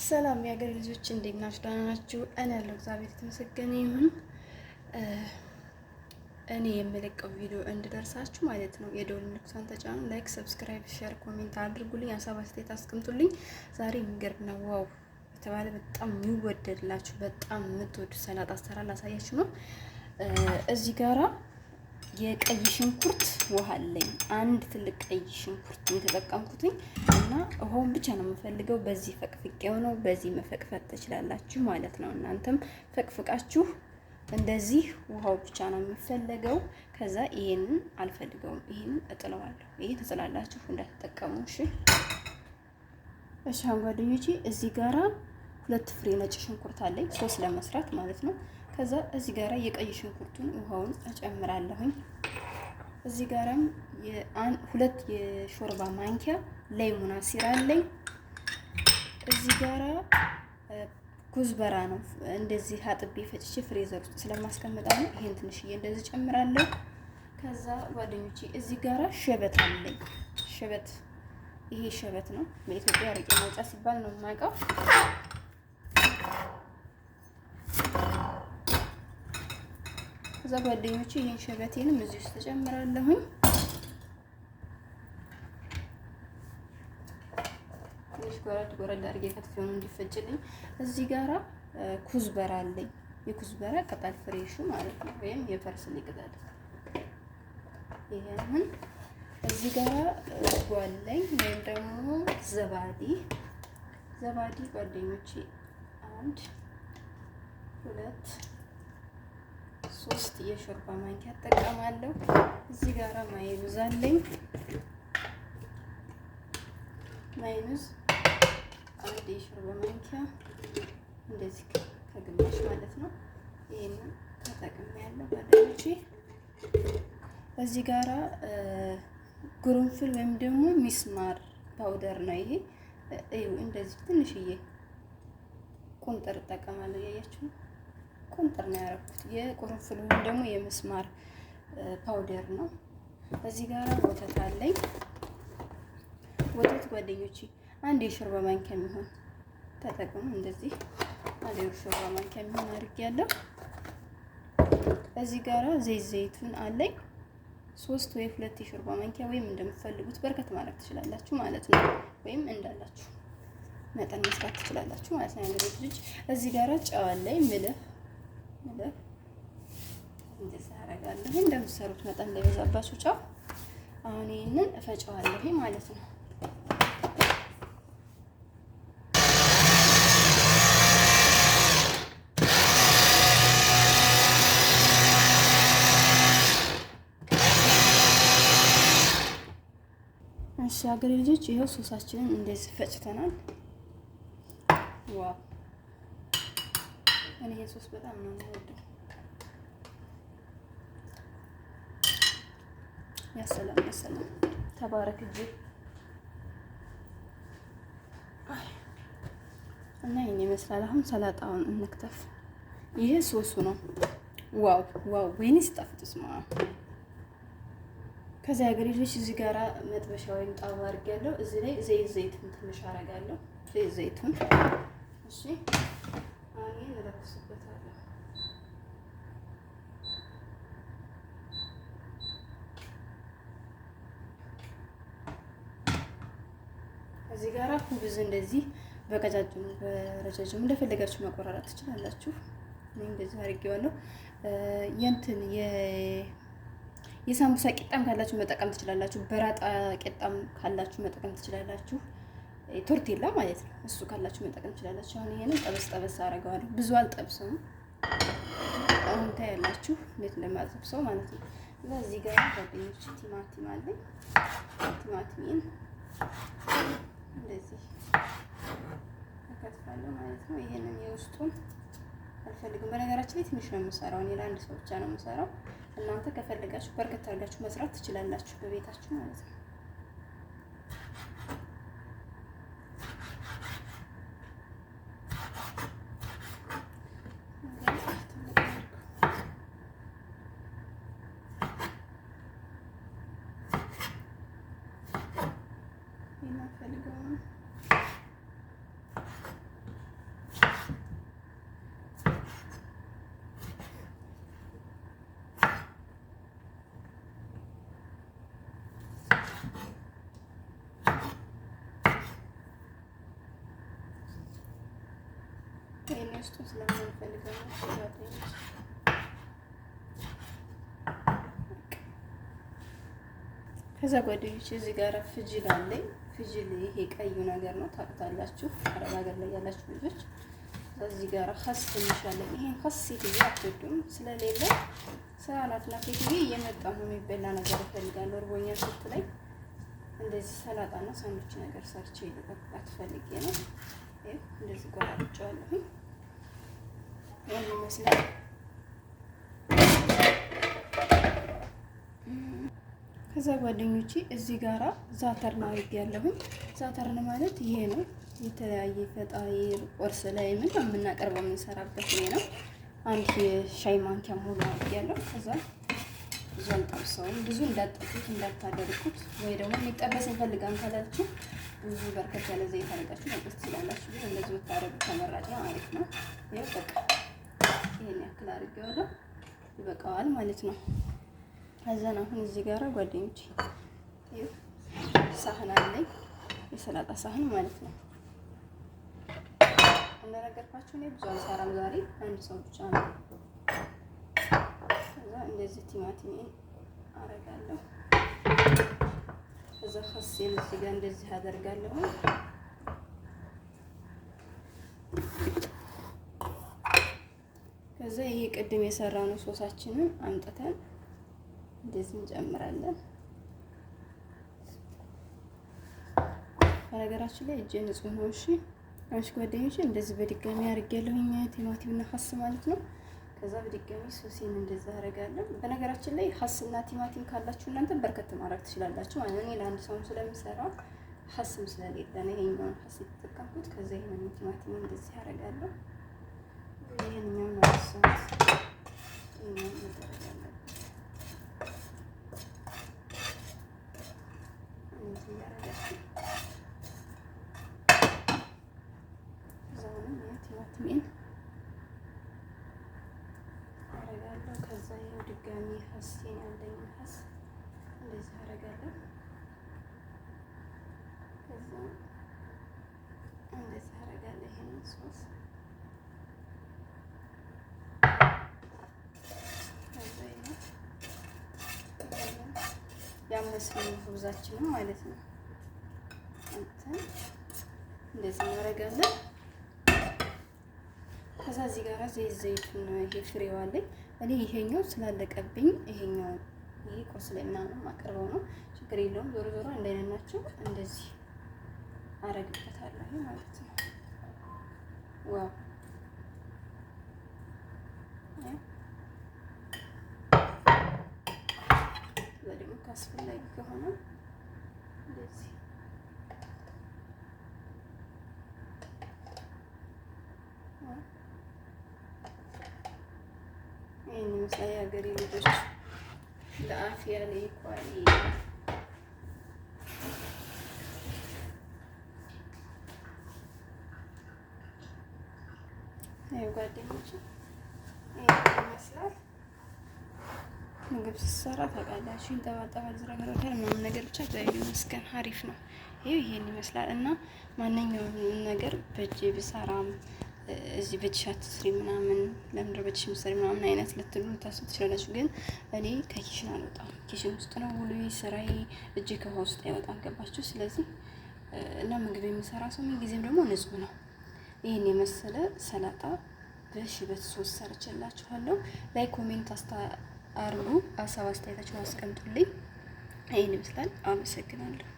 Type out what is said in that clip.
ሰላም የሀገር ልጆች እንዴት ናችሁ? ደህና ናችሁ? እኔ ያለው እግዚአብሔር የተመሰገነ ይሁን። እኔ የምለቀው ቪዲዮ እንድደርሳችሁ ማለት ነው የደወል ምልክቱን ተጫኑ። ላይክ፣ ሰብስክራይብ፣ ሼር፣ ኮሜንት አድርጉልኝ። ሀሳብ አስተያየት አስቀምጡልኝ። ዛሬ የሚገርም ነው ዋው የተባለ በጣም የሚወደድላችሁ በጣም የምትወዱ ሰላጣ አሰራር ላሳያችሁ ነው። እዚህ ጋራ የቀይ ሽንኩርት ውሃ አለኝ። አንድ ትልቅ ቀይ ሽንኩርት የተጠቀምኩትኝ እና ውሃውን ብቻ ነው የምፈልገው። በዚህ ፈቅፍቄው ነው። በዚህ መፈቅፈቅ ትችላላችሁ ማለት ነው። እናንተም ፈቅፍቃችሁ እንደዚህ ውሃው ብቻ ነው የሚፈለገው። ከዛ ይሄንን አልፈልገውም፣ ይሄንን እጥለዋለሁ። ይሄ ትጥላላችሁ እንዳትጠቀሙ እሺ። እሺ ጓደኞቼ እዚህ ጋራ 2 ፍሬ ነጭ ሽንኩርት አለኝ፣ 3 ለመስራት ማለት ነው። ከዛ እዚህ ጋራ የቀይ ሽንኩርቱን ውሃውን እጨምራለሁኝ። እዚህ ጋራም 2 የሾርባ ማንኪያ ሌሞን አሲር አለኝ። እዚህ ጋራ ኩዝበራ ነው እንደዚህ አጥቤ ፈጭቼ ፍሬዘር ውስጥ ስለማስቀምጠው ነው። ይሄን ትንሽዬ እንደዚህ ጨምራለሁ። ከዛ ጓደኞቼ እዚህ ጋራ ሸበት አለኝ። ሸበት ይሄ ሸበት ነው። በኢትዮጵያ አረቄ ማውጫ ሲባል ነው የማውቀው። ከዛ ጓደኞቼ ይሄን ሸበቴንም እዚህ ውስጥ ተጨምራለሁኝ። ትንሽ ጎረድ አድርጌ ከትፌው ነው እንዲፈጭልኝ። እዚህ ጋራ ኩዝበራ አለኝ። የኩዝበራ ቅጠል ፍሬሹ ማለት ነው፣ ወይም የፐርስሊ ቅጠል። ይሄንን እዚህ ጋራ ጓለኝ ወይም ደግሞ ዘባዲ ጓደኞቼ 1 2 3 የሾርባ ማንኪያ እጠቀማለሁ። እዚህ ጋራ ማይኑዝ አለኝ። ማይኑዝ 1 የሾርባ ማንኪያ እንደዚህ ከግማሽ ማለት ነው። ይሄንን ተጠቅሜያለሁ ጓደኞቼ። እዚህ ጋራ ጉርንፍል ወይም ደግሞ ሚስማር ፓውደር ነው ይሄ። እንደዚህ ትንሽዬ ቁንጥር እጠቀማለሁ። ያያችሁ ቁንጥር ነው ያደረኩት። የቁርንፍል ወይም ደግሞ የምስማር ፓውደር ነው። እዚህ ጋራ ወተት አለኝ። ወተት ጓደኞቼ 1 የሾርባ ማንኪያ የሚሆን ተጠቅሙ። እንደዚህ 1 የሾርባ ማንኪያ የሚሆን አድርጌያለሁ። እዚህ ጋራ ዘይቱን አለኝ 3 ወይ 2 የሾርባ ማንኪያ ወይም እንደምትፈልጉት በርከት ማድረግ ትችላላችሁ ማለት ነው። ወይም እንዳላችሁ መጠን መስራት ትችላላችሁ ማለት ነው። እንግዲህ ልጅ እዚህ ጋራ ጨው አለኝ። ምልህ እንደዚህ አደርጋለሁ። እንደምትሰሩት መጠን እንዳይበዛባችሁ ጨው። አሁን ይሄንን እፈጨዋለሁ ማለት ነው። እሺ ሀገሬ ልጆች ይሄው ሶሳችንን እንደዚህ ፈጭተናል። ዋው እኔ ሶስ በጣም ነው የምወደው። ያሰላም ተባረክ እጅ እና ይሄን ይመስላል። አሁን ሰላጣውን እንክተፍ። ይሄ ሶሱ ነው። ዋው ወይኔ ሲጣፍጥስ ማ ከዛ ሀገሬ ልጆች እዚህ ጋራ መጥበሻ ወይም ጣባ አድርጌያለሁ። እዚህ ላይ ዘይቱን ትንሽ አደርጋለሁ። ዘይቱን እሺ አሁን እንለኩስበታለሁ። እዚህ ጋራ ኩብዝ እንደዚህ በቀጫጭኑ በረጃጅሙ እንደፈለጋችሁ መቆራረጥ ትችላላችሁ። እኔ እንደዚህ አድርጌዋለሁ። የሳምቡሳ ቂጣም ካላችሁ መጠቀም ትችላላችሁ። በራጣ ቂጣም ካላችሁ መጠቀም ትችላላችሁ። ቶርቴላ ማለት ነው። እሱ ካላችሁ መጠቀም ትችላላችሁ። አሁን ይሄንን ጠበስ አደርገዋለሁ። ብዙ አልጠብሰውም። አሁን ታያላችሁ እንዴት እንደማጠብሰው ማለት ነው። እዚህ ጋር ጓደኞች ቲማቲም አለኝ። ቲማቲሜን እንደዚህ እከትፋለሁ ማለት ነው። ይሄንን የውስጡን አልፈልግም። በነገራችን ላይ ትንሽ ነው የምሰራው። እኔ ለአንድ ሰው ብቻ ነው የምሰራው። እናንተ ከፈለጋችሁ በርከት አድርጋችሁ መስራት ትችላላችሁ በቤታችሁ ማለት ነው። ውስጡን ስለማንፈልገው ነው ጓደኞች። ከዛ ጓደኞች እዚህ ጋር ፍጅል አለኝ። ፍጅል ይሄ ቀዩ ነገር ነው ታውቁታላችሁ፣ አረብ ሀገር ላይ ያላችሁ ልጆች። እዚህ ጋር ኸስ ትንሽ አለኝ። ይሄን ኸስ ሴትዬ አትወዱም ስለሌለ ስራ ናትና ሴትዬ እየመጣሁ ነው የሚበላ ነገር እፈልጋለሁ እርቦኛል ስትለኝ እንደዚህ ሰላጣና ሳንዱች ነገር ሰርቼ ልጠብቃት ፈልጌ ነው። እንደዚህ ቆራርጬዋለሁ። ያን ይመስላል። ከዛ ጓደኞቼ እዚህ ጋራ ዛተርን አድርጌያለሁኝ። ዛተርን ማለት ይሄ ነው። የተለያየ ፈጣይር ቁርስ ላይ ምን የምናቀርበው የምንሰራበት ይሄ ነው። አንድ የሻይ ማንኪያ ሙሉ አድርጌያለሁ። ከዛ ብዙ አልጠብሰውም። ብዙ እንዳጠጡት እንዳታደርጉት፣ ወይ ደግሞ የሚጠበስ እንፈልጋለን ካላችሁ ብዙ በርከት ያለ ዘይት አድርጋችሁ መጥበስ ትችላላችሁ። ግን እንደዚህ ብታረጉ ተመራጭ ነው፣ አሪፍ ነው። ይሄ በቃ ይሄን ያክል አድርጌዋለሁ፣ ይበቃዋል ማለት ነው። ከዛን አሁን እዚህ ጋር ጓደኞቼ ይሄ ሳህን አለኝ፣ የሰላጣ ሳህን ማለት ነው። እንደነገርኳችሁ እኔ ብዙ አልሰራም ዛሬ፣ አንድ ሰው ብቻ ነው። ከዛ እንደዚህ ቲማቲም አረጋለሁ። ከዛ ኸሴን እዚህ ጋር እንደዚህ አደርጋለሁ። ከዛ ይሄ ቅድም የሰራነው ሶሳችንን አምጥተን እንደዚህ እንጨምራለን። በነገራችን ላይ እጄ ንጹህ ነው። እሺ አንቺ ጓደኞቼ እንደዚህ በድጋሚ አድርጌያለሁኝ ቲማቲምና ኸስ ማለት ነው። ከዛ በድጋሚ ሶሴን እንደዛ አደርጋለሁ። በነገራችን ላይ ኸስና ቲማቲም ካላችሁ እናንተ በርከት ማድረግ ትችላላችሁ ማለት ነው። እኔ ለአንድ ሰው ስለምሰራ ኸስም ስለሌለ ነው ይሄኛውን ኸስ የተጠቀምኩት። ከዛ ይሄንን ቲማቲም እንደዚህ አደርጋለሁ። ይሄንኛው ማለት ነው ይሄንን አደርጋለሁ። ቲማቲሜን አረጋለሁ። ከዛ ይሄው ድጋሚ ኸሴን ያለኝ ኸስ እንደዚህ አረጋለሁ። ከዛ እንደዚህ አረጋለሁ። ይሄን ሶስ ከዛ ይሄው ያመስነው ሁብዛችንን ማለት ነው እንትን እንደዚህ እናረጋለን። ከዛ እዚህ ጋር ዘይቱን ይሄ ፍሬው አለኝ እኔ ይሄኛው ስላለቀብኝ ይሄኛው ይሄ ቁርስ ላይ ምናምን ማቀርበው ነው፣ ችግር የለውም። ዞሮ ዞሮ አንድ አይነት ናቸው። እንደዚህ አረግበታለሁ ማለት ነው። ዋው ደግሞ ካስፈላጊ ከሆነ እንደዚህ ይሄን ይመስላል። የሀገሬ ልጆች ለአፍያ ላይ ቋሪ ጓደኞች ይሄን ይመስላል። ምግብ ስትሰራ ታውቃላችሁ ይንጠባጠባል፣ ዝረግረጋል ምናምን ነገር ብቻ እግዚአብሔር ይመስገን አሪፍ ነው። ይሄን ይመስላል እና ማንኛውም ነገር በእጄ ብሰራም እዚህ በእጅሽ አትስሪ ምናምን ለምንድን ነው በእጅሽ የምትሰሪ ምናምን አይነት ልትሉ ታስቡ ትችላላችሁ። ግን እኔ ከኪሽን አልወጣም፣ ኪሽን ውስጥ ነው ውሎዬ፣ ስራዬ። እጄ ከውሃ ውስጥ አይወጣም። ገባችሁ? ስለዚህ እና ምግብ የሚሰራ ሰው ምን ጊዜም ደግሞ ንጹህ ነው። ይሄን የመሰለ ሰላጣ በሽበት ሶስት ሰርቼላችኋለሁ። ላይ ኮሜንት አርጉ፣ ሀሳብ አስተያየታችሁን አስቀምጡልኝ። ይሄን ይመስላል። አመሰግናለሁ።